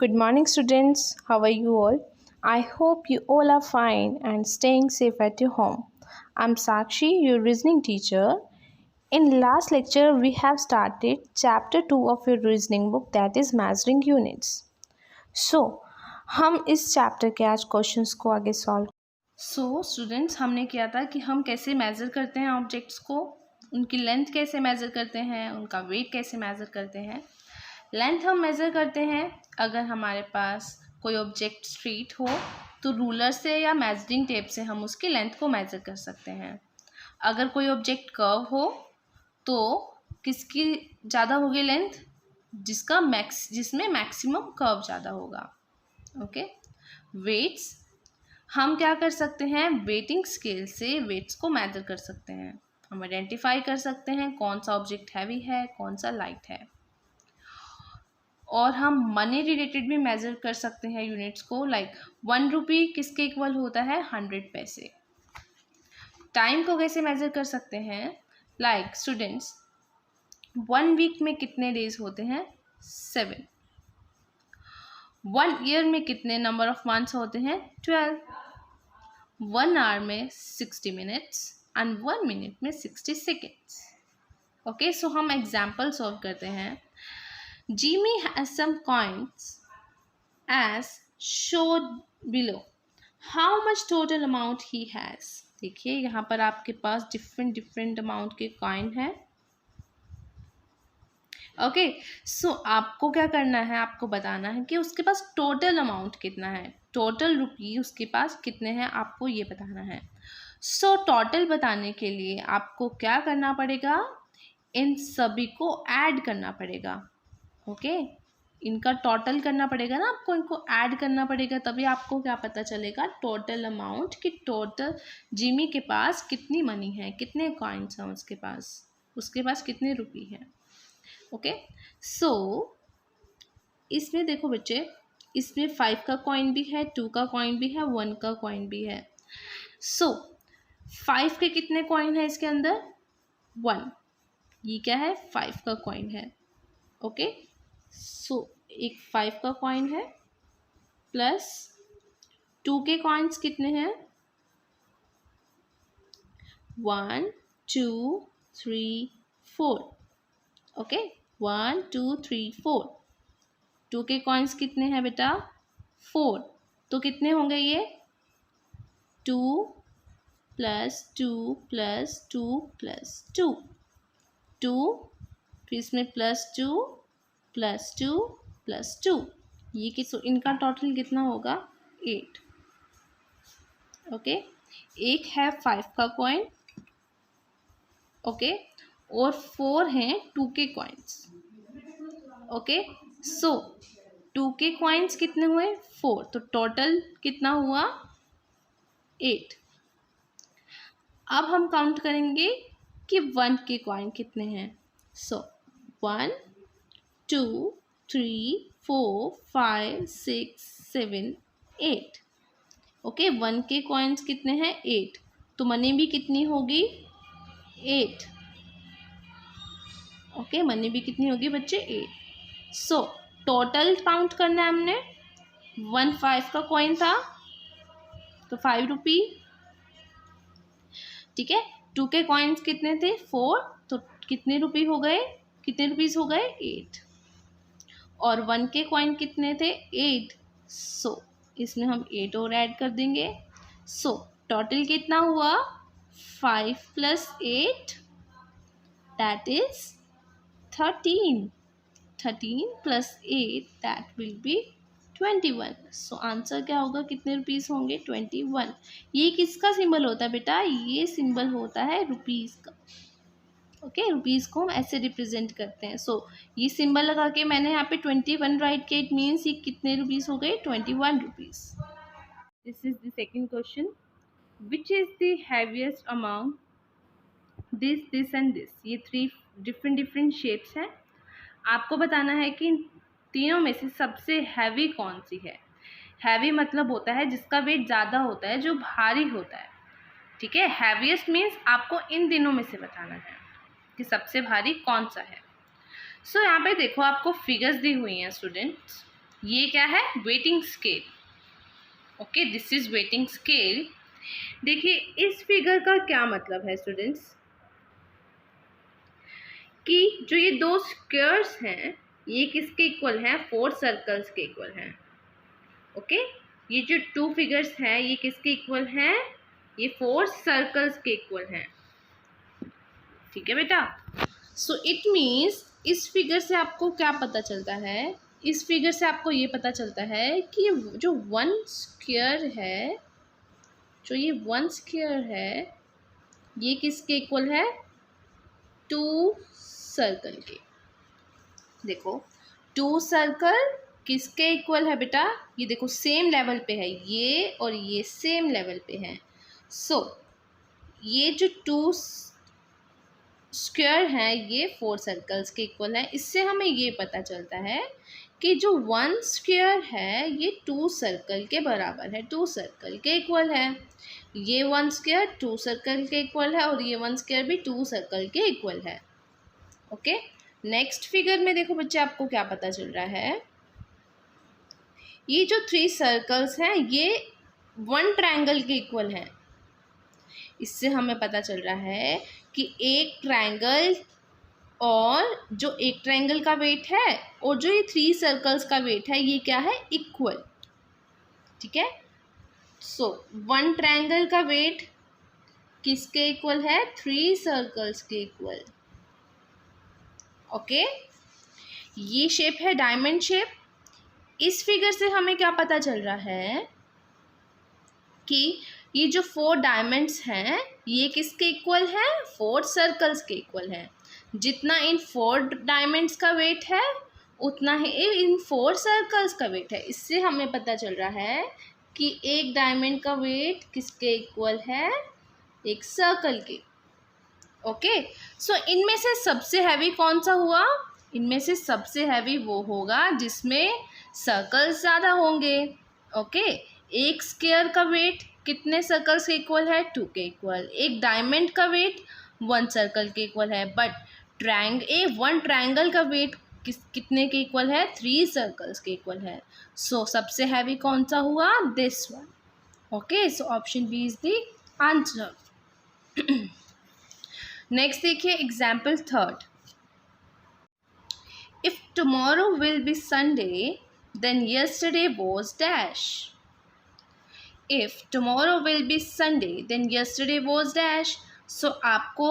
Good morning, students. How are you all? I hope you all are fine and staying safe at your home. I'm Sakshi, your reasoning teacher. In last lecture, we have started chapter 2 of your reasoning book, that is measuring units. So, हम इस chapter के आज questions को आगे solve. Students, हमने किया था कि हम कैसे मेज़र करते हैं ऑब्जेक्ट्स को, उनकी लेंथ कैसे मेज़र करते हैं, उनका वेट कैसे मेज़र करते हैं। लेंथ हम मेज़र करते हैं अगर हमारे पास कोई ऑब्जेक्ट स्ट्रेट हो तो रूलर से या मेजरिंग टेप से हम उसकी लेंथ को मेज़र कर सकते हैं। अगर कोई ऑब्जेक्ट कर्व हो तो किसकी ज़्यादा होगी लेंथ, जिसमें मैक्सिमम कर्व ज़्यादा होगा। ओके, वेट्स हम क्या कर सकते हैं, वेटिंग स्केल से वेट्स को मेज़र कर सकते हैं। हम आइडेंटिफाई कर सकते हैं कौन सा ऑब्जेक्ट हैवी है, कौन सा लाइट है। और हम मनी रिलेटेड भी मेज़र कर सकते हैं यूनिट्स को, लाइक 1 रुपी किसके इक्वल होता है, 100 पैसे। टाइम को कैसे मेज़र कर सकते हैं, लाइक स्टूडेंट्स 1 वीक में कितने डेज होते हैं, 7। 1 ईयर में कितने नंबर ऑफ मंथ्स होते हैं, 12। 1 आवर में 60 मिनट्स एंड 1 मिनट में 60 सेकेंड्स। ओके, सो हम एग्जाम्पल सॉल्व करते हैं। Jimmy has some coins as shown below. How much total amount he has? देखिए यहाँ पर आपके पास डिफरेंट अमाउंट के कॉइन है। ओके, सो आपको क्या करना है, आपको बताना है कि उसके पास टोटल अमाउंट कितना है, टोटल रुपी उसके पास कितने हैं, आपको ये बताना है। सो टोटल बताने के लिए आपको क्या करना पड़ेगा, इन सभी को ऐड करना पड़ेगा। ओके, इनका टोटल करना पड़ेगा ना आपको, इनको ऐड करना पड़ेगा, तभी आपको क्या पता चलेगा टोटल अमाउंट, कि टोटल जिमी के पास कितनी मनी है, कितने कॉइन्स हैं उसके पास कितने रुपये हैं। ओके, सो इसमें देखो बच्चे, इसमें 5 का कॉइन भी है, 2 का कॉइन भी है, 1 का कॉइन भी है। सो 5 के कितने कॉइन है इसके अंदर, 1। ये क्या है, 5 का कॉइन है। ओके, सो एक 5 का कॉइन है प्लस 2 के कॉइन्स कितने हैं, 1 2 3 4। ओके, 1 2 3 4। 2 के कॉइन्स कितने हैं बेटा, 4। तो कितने होंगे ये, 2 प्लस 2 प्लस 2 प्लस 2, 2 फिर इसमें प्लस 2 प्लस 2 प्लस 2, ये किस, इनका टोटल कितना होगा, 8। ओके, एक है 5 का कॉइन, ओके, और 4 हैं 2 के कॉइन्स। ओके, सो 2 के कॉइन्स कितने हुए, 4, तो टोटल कितना हुआ, 8। अब हम काउंट करेंगे कि 1 के कॉइन कितने हैं। सो 1 2 3 4 5 6 7 8। ओके, 1 के कॉइन्स कितने हैं, 8, तो मनी भी कितनी होगी, 8। ओके, मनी भी कितनी होगी बच्चे, 8। सो टोटल काउंट करना है हमने, 1 5 का कॉइन था तो 5 रुपी, ठीक है। 2 के कॉइन्स कितने थे, 4, तो कितने रुपी हो गए, कितने रुपीस हो गए, 8। और 1 के कॉइन कितने थे, 8, सो इसमें हम 8 और ऐड कर देंगे। सो टोटल कितना हुआ, 5 plus 8 that is 13। 13 plus 8 that will be 21। So answer क्या होगा, कितने रुपीस होंगे, 21। ये किसका सिंबल होता है बेटा, ये सिंबल होता है रुपीस का। ओके, रुपीस को हम ऐसे रिप्रेजेंट करते हैं। सो ये सिंबल लगा के मैंने यहाँ पे 21 राइट किया, इट मीन्स ये कितने रुपीस हो गए, 21 rupees. This is the second question, which is the heaviest amount, this and this, ये 3 डिफरेंट शेप्स हैं। आपको बताना है कि तीनों में से सबसे हैवी कौन सी है। हैवी मतलब होता है जिसका वेट ज़्यादा होता है, जो भारी होता है, ठीक है। हैवीएस्ट मीन्स आपको इन दिनों में से बताना है कि सबसे भारी कौन सा है। सो यहाँ पे देखो आपको फिगर्स दी हुई हैं स्टूडेंट्स, ये क्या है? Waiting scale. Okay, this is waiting scale. देखिए इस फिगर का क्या मतलब है स्टूडेंट्स, कि जो ये दो स्क्वायर्स हैं ये किसके इक्वल हैं? 4 सर्कल्स के इक्वल हैं। ओके, ये जो 2 फिगर्स हैं ये किसके इक्वल हैं? ये 4 सर्कल्स के इक्वल हैं। ठीक है बेटा। सो इट मीन्स इस फिगर से आपको क्या पता चलता है? इस फिगर से आपको ये पता चलता है कि जो 1 स्क्वायर है, जो ये 1 स्क्वायर है ये किसके इक्वल है? 2 सर्कल के। देखो 2 सर्कल किसके इक्वल है बेटा? ये देखो सेम लेवल पे है, ये और ये सेम लेवल पे है। सो ये जो 2 स्क्वायर हैं ये 4 सर्कल्स के इक्वल है। इससे हमें ये पता चलता है कि जो 1 स्क्वायर है ये 2 सर्कल के बराबर है, 2 सर्कल के इक्वल है। ये 1 स्क्वायर 2 सर्कल के इक्वल है और ये 1 स्क्वायर भी 2 सर्कल के इक्वल है। ओके, नेक्स्ट फिगर में देखो बच्चे आपको क्या पता चल रहा है, ये जो 3 सर्कल्स हैं ये 1 ट्रायंगल के इक्वल हैं। इससे हमें पता चल रहा है कि एक ट्रायंगल और जो एक ट्रायंगल का वेट है और जो ये 3 सर्कल्स का वेट है ये क्या है? इक्वल। ठीक है, सो 1 ट्रायंगल का वेट किसके इक्वल है? 3 सर्कल्स के इक्वल। ओके, ये शेप है डायमंड शेप। इस फिगर से हमें क्या पता चल रहा है कि ये जो 4 डायमंड्स हैं ये किसके इक्वल है? 4 सर्कल्स के इक्वल है। जितना इन 4 डायमंड्स का वेट है उतना ही इन 4 सर्कल्स का वेट है। इससे हमें पता चल रहा है कि एक डायमंड का वेट किसके इक्वल है? एक सर्कल के। ओके, सो इनमें से सबसे हैवी कौन सा हुआ? इनमें से सबसे हैवी वो होगा जिसमें सर्कल्स ज़्यादा होंगे। ओके, एक स्क्वायर का वेट कितने सर्कल्स के इक्वल है? 2 के इक्वल। एक डायमंड का वेट 1 सर्कल के इक्वल है, बट 1 ट्रायंगल का वेट कितने के इक्वल है? 3 सर्कल्स के इक्वल है। सो सबसे हैवी कौन सा हुआ? This one. Okay, so option B is the answer. Next देखिए example 3rd। If tomorrow will be Sunday then yesterday was dash. If tomorrow will be Sunday then yesterday was dash. So आपको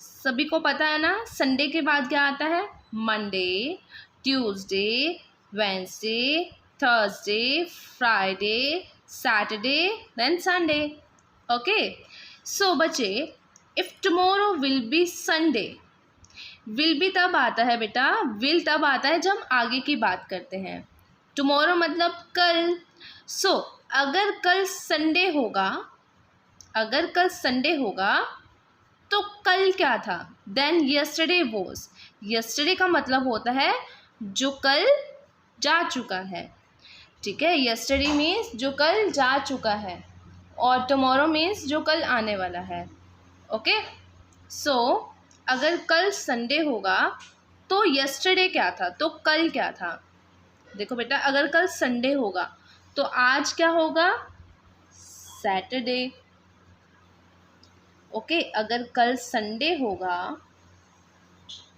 सभी को पता है ना Sunday के बाद क्या आता है? Monday, Tuesday, Wednesday, Thursday, Friday, Saturday, then Sunday. Okay, so बच्चे if tomorrow will be Sunday, will भी तब आता है बेटा, विल तब आता है जब हम आगे की बात करते हैं। टुमारो मतलब कल। सो अगर कल संडे होगा, अगर कल संडे होगा तो कल क्या था? Then yesterday was. यस्टरडे का मतलब होता है जो कल जा चुका है। ठीक है, यस्टरडे मीन्स जो कल जा चुका है और टुमारो मीन्स जो कल आने वाला है। ओके, सो अगर कल संडे होगा तो यस्टरडे क्या था? तो कल क्या था? देखो बेटा अगर कल संडे होगा तो आज क्या होगा? सैटरडे। ओके, अगर कल संडे होगा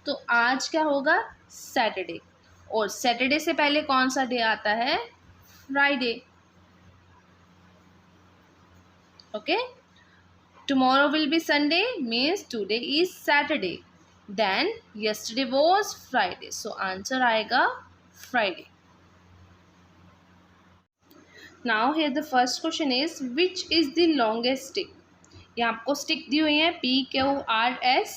तो आज क्या होगा? सैटरडे। और सैटरडे से पहले कौन सा डे आता है? Friday. Okay, tomorrow will be Sunday means today is Saturday, then yesterday was Friday, so answer आएगा Friday. Now here the first question is which is the longest stick? यहाँ आपको स्टिक दी हुई है PQRS,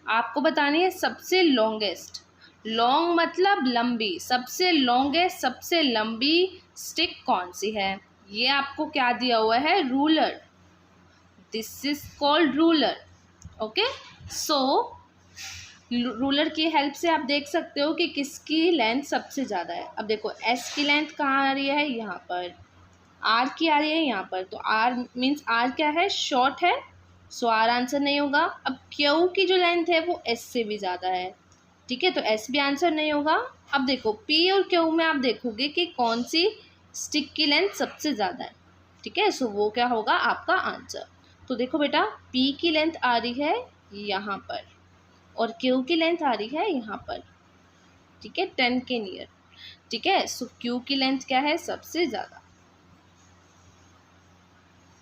आपको बतानी है सबसे लॉन्गेस्ट। लॉन्ग मतलब लंबी, सबसे लॉन्गेस्ट सबसे लंबी स्टिक कौन सी है? ये आपको क्या दिया हुआ है? Ruler. This is called ruler. Okay, so ruler की हेल्प से आप देख सकते हो कि किसकी लेंथ सबसे ज़्यादा है। अब देखो एस की लेंथ कहाँ आ रही है? यहाँ पर। आर की आ रही है यहाँ पर, तो आर मीन्स आर क्या है? शॉर्ट है, सो आर आंसर नहीं होगा। अब क्यू की जो लेंथ है वो एस से भी ज़्यादा है। ठीक है, तो एस भी आंसर नहीं होगा। अब देखो पी और क्यू में आप देखोगे कि कौन सी स्टिक की लेंथ सबसे ज़्यादा है। ठीक है, सो वो क्या होगा आपका आंसर। तो देखो बेटा पी की लेंथ आ रही है यहाँ पर और क्यू की लेंथ आ रही है यहाँ पर। ठीक है, 10 के नियर। ठीक है, सो क्यू की लेंथ क्या है सबसे ज़्यादा।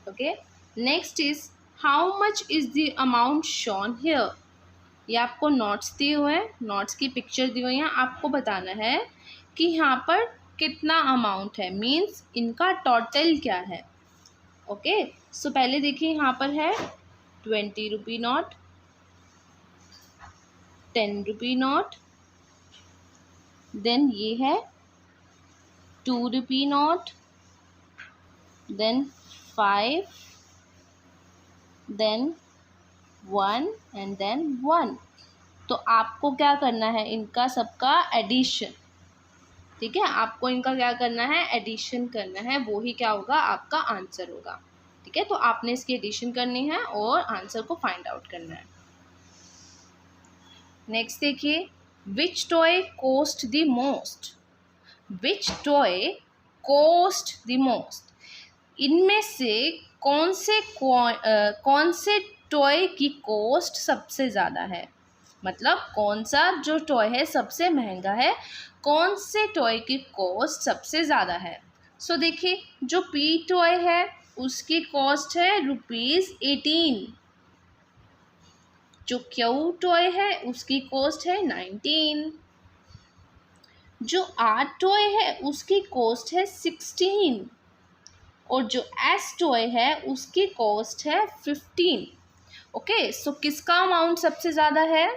Okay, next is how much is the amount shown here. ये आपको नोट्स दिए हुए हैं, नोट्स की पिक्चर दी हुई है, आपको बताना है कि यहाँ पर कितना अमाउंट है, मीन्स इनका टोटल क्या है। ओके, सो पहले देखिए यहाँ पर है 20 rupee note, 10 rupee note, then ये है 2 rupee note, then 5, then 1 and then 1। तो आपको क्या करना है इनका सबका एडिशन। ठीक है, आपको इनका क्या करना है एडिशन करना है, वो ही क्या होगा आपका आंसर होगा। ठीक है, तो आपने इसकी एडिशन करनी है और आंसर को फाइंड आउट करना है। नेक्स्ट देखिए, which toy cost the most. Which toy cost the most, इनमें से कौन से टॉय की कॉस्ट सबसे ज़्यादा है, मतलब कौन सा जो टॉय है सबसे महंगा है, कौन से टॉय की कॉस्ट सबसे ज़्यादा है। सो देखिए जो पी टॉय है उसकी कॉस्ट है ₹18। जो क्यू टॉय है उसकी कॉस्ट है 19। जो आर टॉय है उसकी कॉस्ट है 16 और जो एस टॉय है उसकी कॉस्ट है 15। ओके, सो किसका अमाउंट सबसे ज़्यादा है,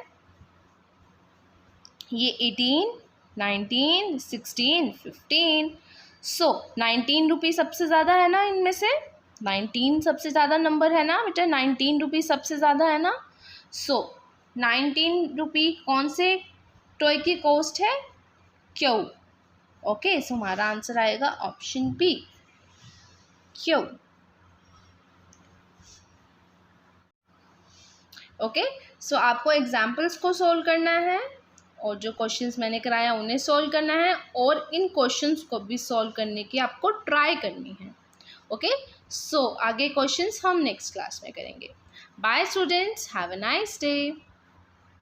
ये 18, 19, 16, 15। सो 19 रुपी सबसे ज़्यादा है ना, इनमें से 19 सबसे ज़्यादा नंबर है ना बेटा, 19 रुपी सबसे ज़्यादा है ना। सो 19 रुपी कौन से टॉय की कॉस्ट है, क्यू। ओके, सो हमारा आंसर आएगा ऑप्शन बी, क्यू। ओके, सो आपको एग्जाम्पल्स को सोल्व करना है और जो क्वेश्चंस मैंने कराया उन्हें सोल्व करना है और इन क्वेश्चंस को भी सोल्व करने की आपको ट्राई करनी है। ओके, सो आगे क्वेश्चंस हम नेक्स्ट क्लास में करेंगे। Bye students, have a nice day.